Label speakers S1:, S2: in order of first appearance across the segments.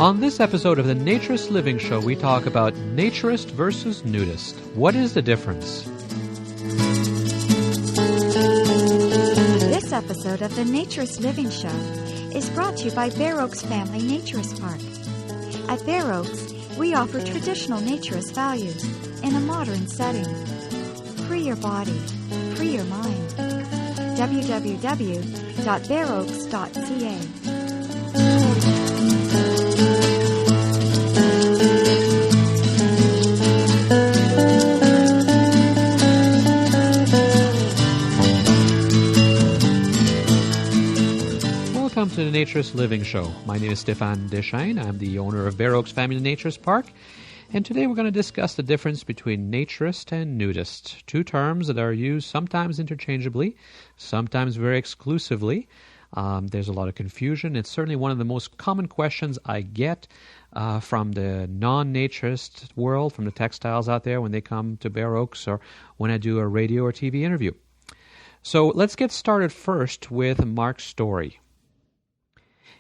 S1: On this episode of the Naturist Living Show, we talk about naturist versus nudist. What is the difference?
S2: This episode of the Naturist Living Show is brought to you by Bear Oaks Family Naturist Park. At Bear Oaks, we offer traditional naturist values in a modern setting. Free your body, free your mind. www.bearoaks.ca.
S1: Welcome to the Naturist Living Show. My name is Stéphane Deschênes. I'm the owner of Bear Oaks Family Naturist Park. And today we're going to discuss the difference between naturist and nudist, two terms that are used sometimes interchangeably, sometimes very exclusively. There's a lot of confusion. It's certainly one of the most common questions I get from the non-naturist world, from the textiles out there when they come to Bear Oaks or when I do a radio or TV interview. So let's get started first with Mark Storey.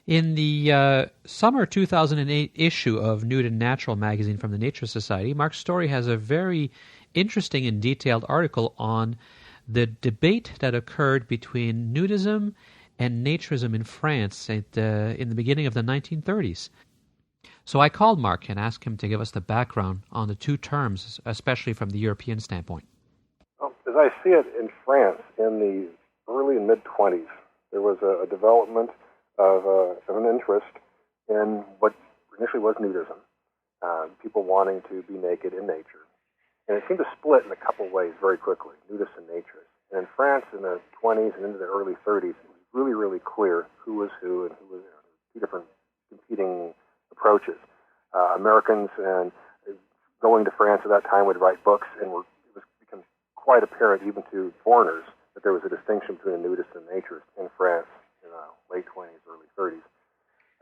S1: In the summer 2008 issue of Nude and Natural magazine from the Naturist Society, Mark Storey has a very interesting and detailed article on the debate that occurred between nudism and naturism in France in the beginning of the 1930s. So I called Mark and asked him to give us the background on the two terms, especially from the European standpoint.
S3: Well, as I see it in France in the early and mid-20s, there was a development of an interest in what initially was nudism, people wanting to be naked in nature. And it seemed to split in a couple ways very quickly, nudist and naturist. And in France in the 20s and into the early 30s, it was really, really clear who was who and who was two different competing approaches. Americans and going to France at that time would write books, and it was become quite apparent even to foreigners that there was a distinction between a nudist and naturist in France in the late 20s, early 30s.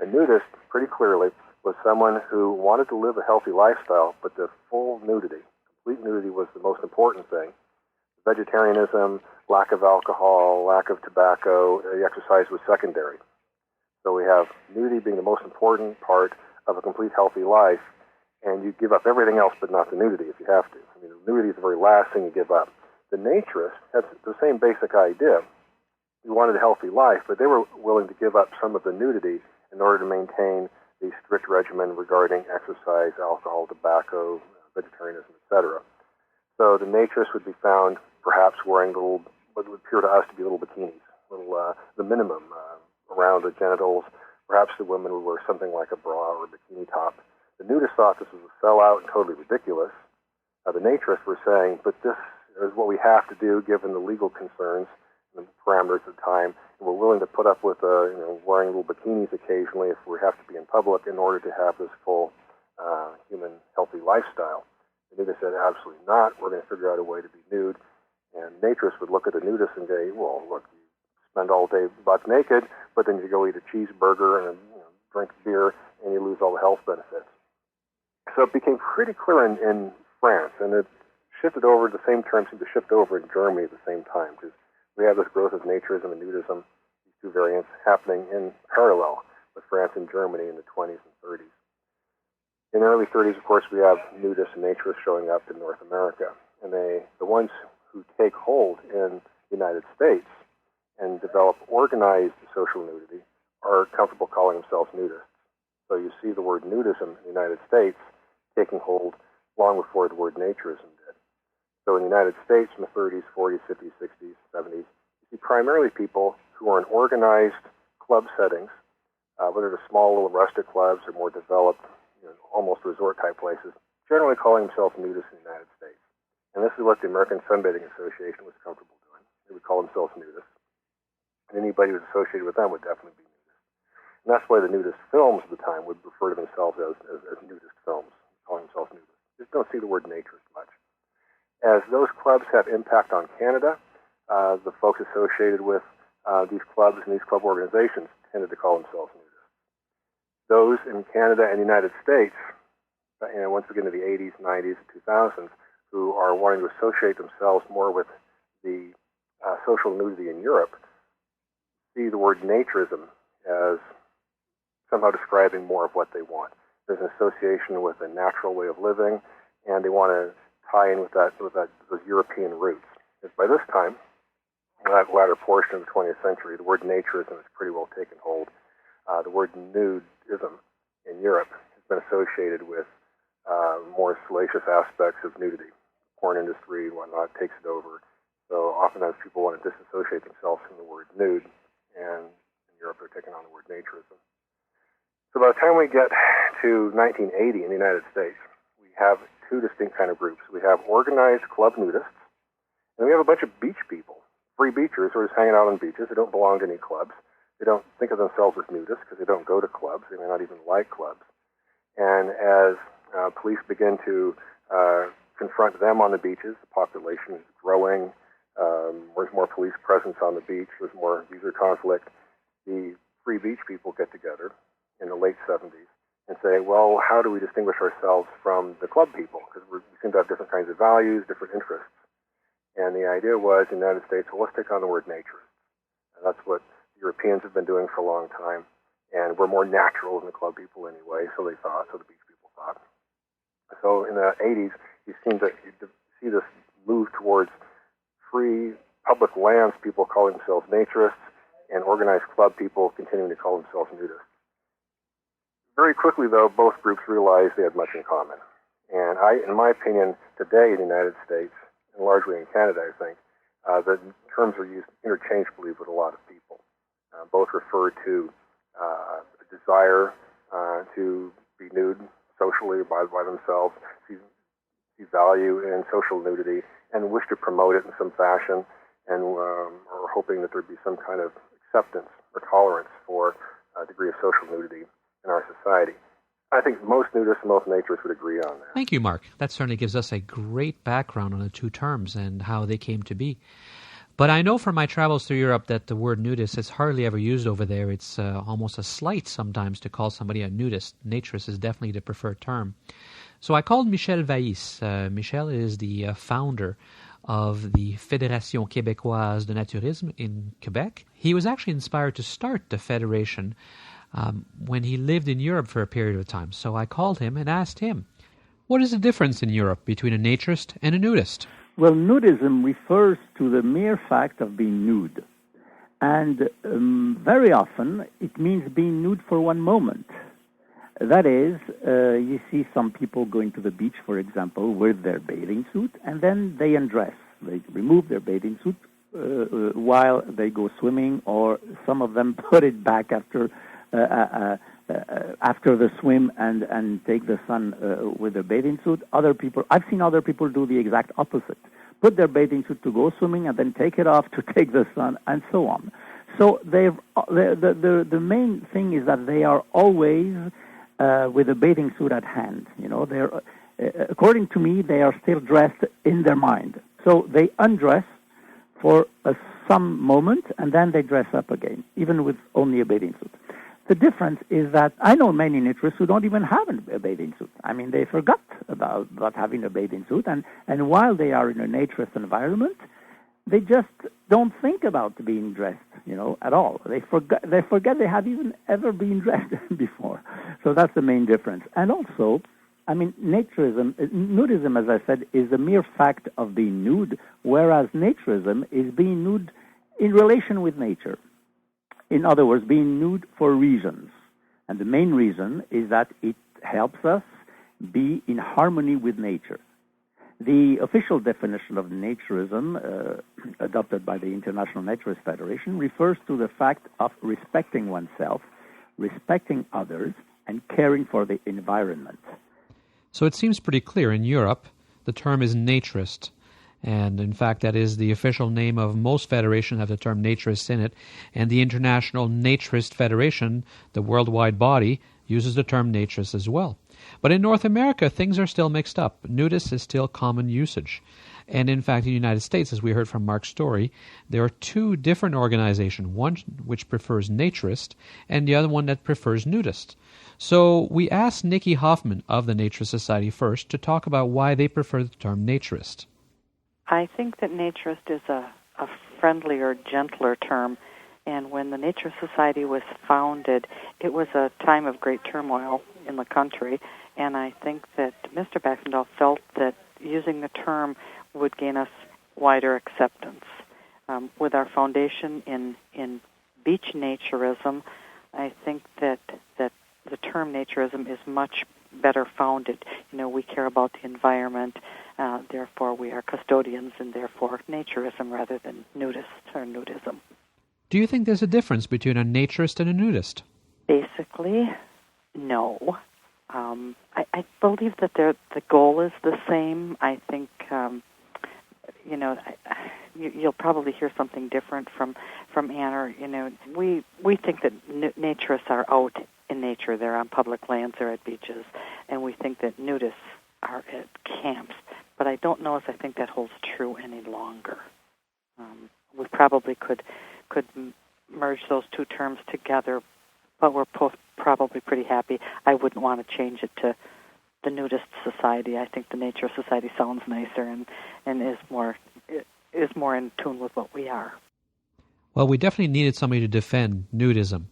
S3: A nudist, pretty clearly, was someone who wanted to live a healthy lifestyle, but the full nudity, complete nudity was the most important thing. Vegetarianism, lack of alcohol, lack of tobacco, the exercise was secondary. So we have nudity being the most important part of a complete healthy life, and you give up everything else but not the nudity if you have to. I mean, the nudity is the very last thing you give up. The naturist had the same basic idea. You wanted a healthy life, but they were willing to give up some of the nudity in order to maintain the strict regimen regarding exercise, alcohol, tobacco, vegetarianism, etc. So the naturist would be found perhaps wearing little, what would appear to us to be little bikinis, the minimum around the genitals. Perhaps the women would wear something like a bra or a bikini top. The nudist thought this was a sellout and totally ridiculous. The naturists were saying, but this is what we have to do given the legal concerns and the parameters of the time, and we're willing to put up with wearing little bikinis occasionally if we have to be in public in order to have this full human healthy lifestyle. The nudist said, absolutely not. We're going to figure out a way to be nude. And naturists would look at the nudist and say, well, look, you spend all day buck naked, but then you go eat a cheeseburger and drink beer, and you lose all the health benefits. So it became pretty clear in France, and it shifted over, the same term seemed to shift over in Germany at the same time, because we have this growth of naturism and nudism, these two variants happening in parallel with France and Germany in the 20s and 30s. In the early 30s, of course, we have nudists and naturists showing up in North America, and the ones who take hold in the United States and develop organized social nudity are comfortable calling themselves nudists. So you see the word nudism in the United States taking hold long before the word naturism did. So in the United States in the 30s, 40s, 50s, 60s, 70s, you see primarily people who are in organized club settings, whether they're small little rustic clubs or more developed, almost resort-type places, generally calling themselves nudists in the United States. And this is what the American Sunbathing Association was comfortable doing. They would call themselves nudists. And anybody who was associated with them would definitely be nudist. And that's why the nudist films of the time would refer to themselves as nudist films, calling themselves nudists. You just don't see the word naturist much. As those clubs have impact on Canada, the folks associated with these clubs and these club organizations tended to call themselves nudists. Those in Canada and the United States, once we get into the 80s, 90s, and 2000s, who are wanting to associate themselves more with the social nudity in Europe, see the word naturism as somehow describing more of what they want. There's an association with a natural way of living, and they want to tie in with those European roots. Because by this time, in that latter portion of the 20th century, the word naturism has pretty well taken hold. The word nudism in Europe has been associated with more salacious aspects of nudity. The porn industry and whatnot takes it over. So oftentimes people want to disassociate themselves from the word nude, and in Europe they're taking on the word naturism. So by the time we get to 1980 in the United States, we have two distinct kind of groups. We have organized club nudists, and we have a bunch of beach people, free beachers who are just hanging out on beaches. They don't belong to any clubs. They don't think of themselves as nudists because they don't go to clubs. They may not even like clubs. And as police begin to confront them on the beaches, the population is growing. There's more police presence on the beach. There's more user conflict. The free beach people get together in the late 70s and say, well, how do we distinguish ourselves from the club people? Because we seem to have different kinds of values, different interests. And the idea was, in the United States, well, let's take on the word naturist. And that's what Europeans have been doing for a long time. And we're more natural than the club people anyway, so they thought, so the beach people thought. So in the 80s, you seem to see this move towards free public lands, people calling themselves naturists, and organized club people continuing to call themselves nudists. Very quickly, though, both groups realized they had much in common. And in my opinion, today in the United States, and largely in Canada, I think, the terms are used interchangeably with a lot of people. Both refer to a desire to be nude socially by themselves, see value in social nudity, and wish to promote it in some fashion, and are hoping that there'd be some kind of acceptance or tolerance for a degree of social nudity in our society. I think most nudists and most naturists would agree on that.
S1: Thank you, Mark. That certainly gives us a great background on the two terms and how they came to be. But I know from my travels through Europe that the word nudist is hardly ever used over there. It's almost a slight sometimes to call somebody a nudist. Naturist is definitely the preferred term. So I called Michel Vaïs. Michel is the founder of the Fédération Québécoise de Naturisme in Quebec. He was actually inspired to start the federation when he lived in Europe for a period of time. So I called him and asked him, what is the difference in Europe between a naturist and a nudist?
S4: Well, nudism refers to the mere fact of being nude. And very often it means being nude for one moment. That is, you see some people going to the beach, for example, with their bathing suit, and then they undress. They remove their bathing suit while they go swimming, or some of them put it back after the swim and take the sun with their bathing suit. I've seen other people do the exact opposite. Put their bathing suit to go swimming and then take it off to take the sun, and so on. So the main thing is that they are always with a bathing suit at hand. You know, according to me, they are still dressed in their mind. So they undress for some moment, and then they dress up again, even with only a bathing suit. The difference is that I know many naturists who don't even have a bathing suit. I mean, they forgot about having a bathing suit, and while they are in a naturist environment, they just don't think about being dressed, at all. They forget they have even ever been dressed before. So that's the main difference. And also, I mean, nudism, as I said, is the mere fact of being nude, whereas naturism is being nude in relation with nature. In other words, being nude for reasons. And the main reason is that it helps us be in harmony with nature. The official definition of naturism, adopted by the International Naturist Federation, refers to the fact of respecting oneself, respecting others, and caring for the environment.
S1: So it seems pretty clear in Europe the term is naturist. And in fact, that is the official name of most federations have the term naturist in it. And the International Naturist Federation, the worldwide body, uses the term naturist as well. But in North America, things are still mixed up. Nudist is still common usage. And in fact, in the United States, as we heard from Mark Storey, there are two different organizations, one which prefers naturist and the other one that prefers nudist. So we asked Nicky Hoffman of the Naturist Society first to talk about why they prefer the term naturist.
S5: I think that naturist is a friendlier, gentler term And when the Naturist Society was founded, it was a time of great turmoil in the country, and I think that Mr. Baxendale felt that using the term would gain us wider acceptance. With our foundation in beach naturism, I think that the term naturism is much better founded. We care about the environment, therefore we are custodians, and therefore naturism rather than nudists or nudism.
S1: Do you think there's a difference between a naturist and a nudist?
S5: Basically, no. I believe that the goal is the same. I think, you'll probably hear something different from Anna. We think that naturists are out in nature. They're on public lands, they're at beaches, and we think that nudists are at camps. But I don't know if I think that holds true any longer. We probably could merge those two terms together, but we're both probably pretty happy. I wouldn't want to change it to the Nudist Society. I think the Naturist Society sounds nicer and is more in tune with what we are.
S1: Well, we definitely needed somebody to defend nudism.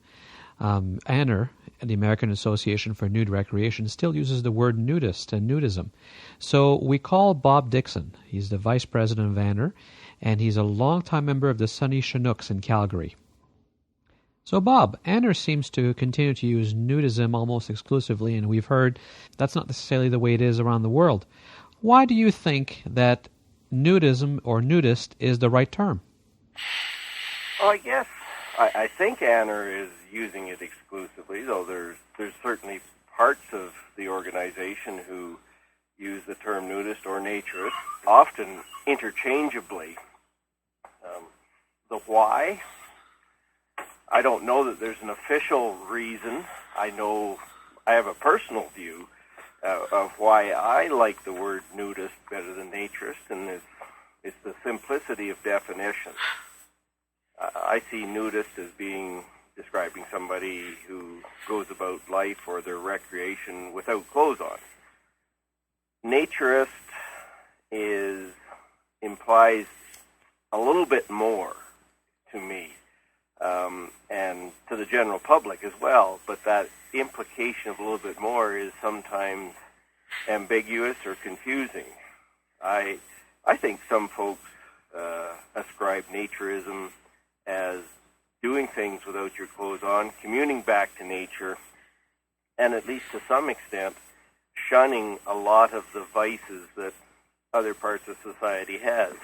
S1: AANR, the American Association for Nude Recreation, still uses the word nudist and nudism. So we call Bob Dixon. He's the vice president of AANR, and he's a longtime member of the Sunny Chinooks in Calgary. So Bob, AANR seems to continue to use nudism almost exclusively, and we've heard that's not necessarily the way it is around the world. Why do you think that nudism or nudist is the right term?
S6: Well, I guess I think AANR is using it exclusively, though there's certainly parts of the organization who use the term nudist or naturist, often interchangeably. The why? I don't know that there's an official reason. I know I have a personal view of why I like the word nudist better than naturist, and it's the simplicity of definition. I see nudist as being describing somebody who goes about life or their recreation without clothes on. Naturist implies a little bit more to me, and to the general public as well, but that implication of a little bit more is sometimes ambiguous or confusing. I think some folks ascribe naturism as doing things without your clothes on, communing back to nature, and at least to some extent, shunning a lot of the vices that other parts of society has,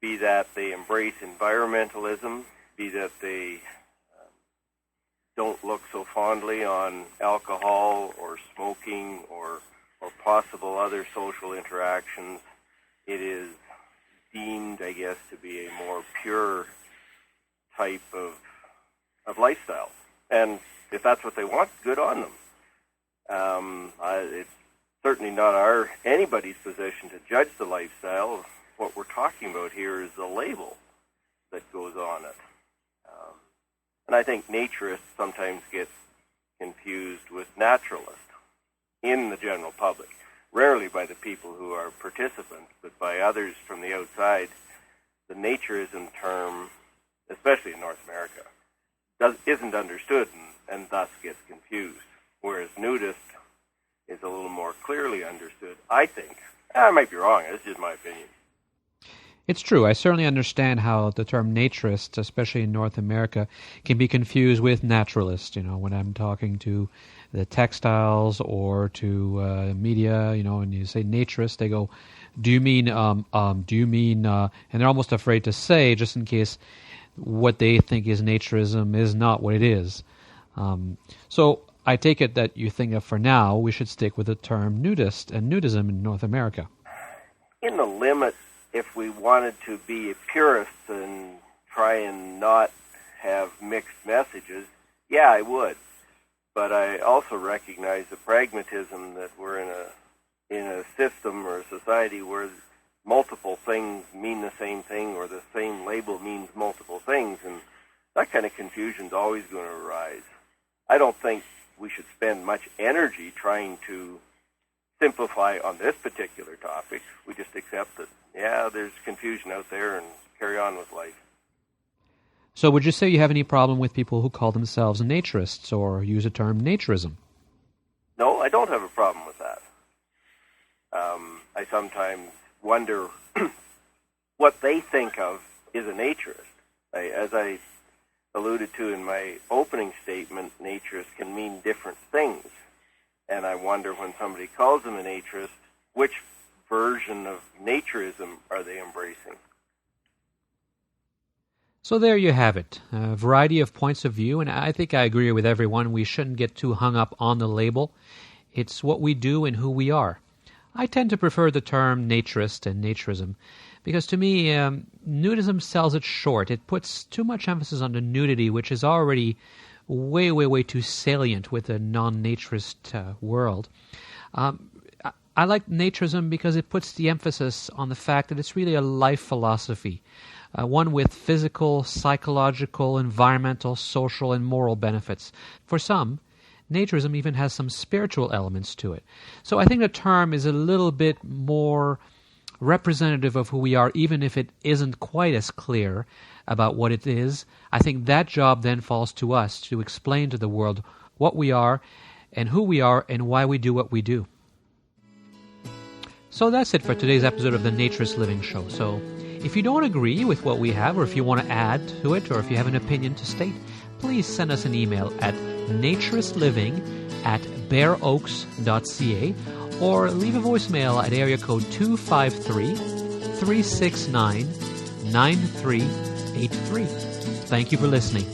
S6: be that they embrace environmentalism, be that they don't look so fondly on alcohol or smoking or possible other social interactions. It is deemed, I guess, to be a more pure type of lifestyle. And if that's what they want, good on them. It's certainly not anybody's position to judge the lifestyle. What we're talking about here is the label that goes on it. And I think naturist sometimes gets confused with naturalist in the general public. Rarely by the people who are participants, but by others from the outside. The naturism term, especially in North America, isn't understood and thus gets confused, whereas nudist is a little more clearly understood, I think. I might be wrong. It's just my opinion.
S1: It's true. I certainly understand how the term naturist, especially in North America, can be confused with naturalist. When I'm talking to the textiles or to media, and you say naturist, they go, do you mean, and they're almost afraid to say, just in case what they think is naturism is not what it is. So I take it that you think that for now we should stick with the term nudist and nudism in North America.
S6: In the limit, if we wanted to be purists and try and not have mixed messages, yeah, I would. But I also recognize the pragmatism that we're in a system or a society where multiple things mean the same thing or the same label means multiple things, and that kind of confusion is always going to arise. I don't think we should spend much energy trying to simplify on this particular topic. We just accept that, yeah, there's confusion out there and carry on with life.
S1: So would you say you have any problem with people who call themselves naturists or use the term naturism?
S6: No, I don't have a problem with that. I sometimes wonder what they think of is a naturist. As I alluded to in my opening statement, naturist can mean different things. And I wonder when somebody calls them a naturist, which version of naturism are they embracing?
S1: So there you have it, a variety of points of view, and I think I agree with everyone. We shouldn't get too hung up on the label. It's what we do and who we are. I tend to prefer the term naturist and naturism because to me, nudism sells it short. It puts too much emphasis on the nudity, which is already way, way, way too salient with the non-naturist world. I like naturism because it puts the emphasis on the fact that it's really a life philosophy, one with physical, psychological, environmental, social, and moral benefits. For some, naturism even has some spiritual elements to it. So I think the term is a little bit more representative of who we are, even if it isn't quite as clear about what it is. I think that job then falls to us to explain to the world what we are and who we are and why we do what we do. So that's it for today's episode of the Naturist Living Show. So if you don't agree with what we have, or if you want to add to it, or if you have an opinion to state, please send us an email at naturistliving@bareoaks.ca or leave a voicemail at area code 253-369-9383. Thank you for listening.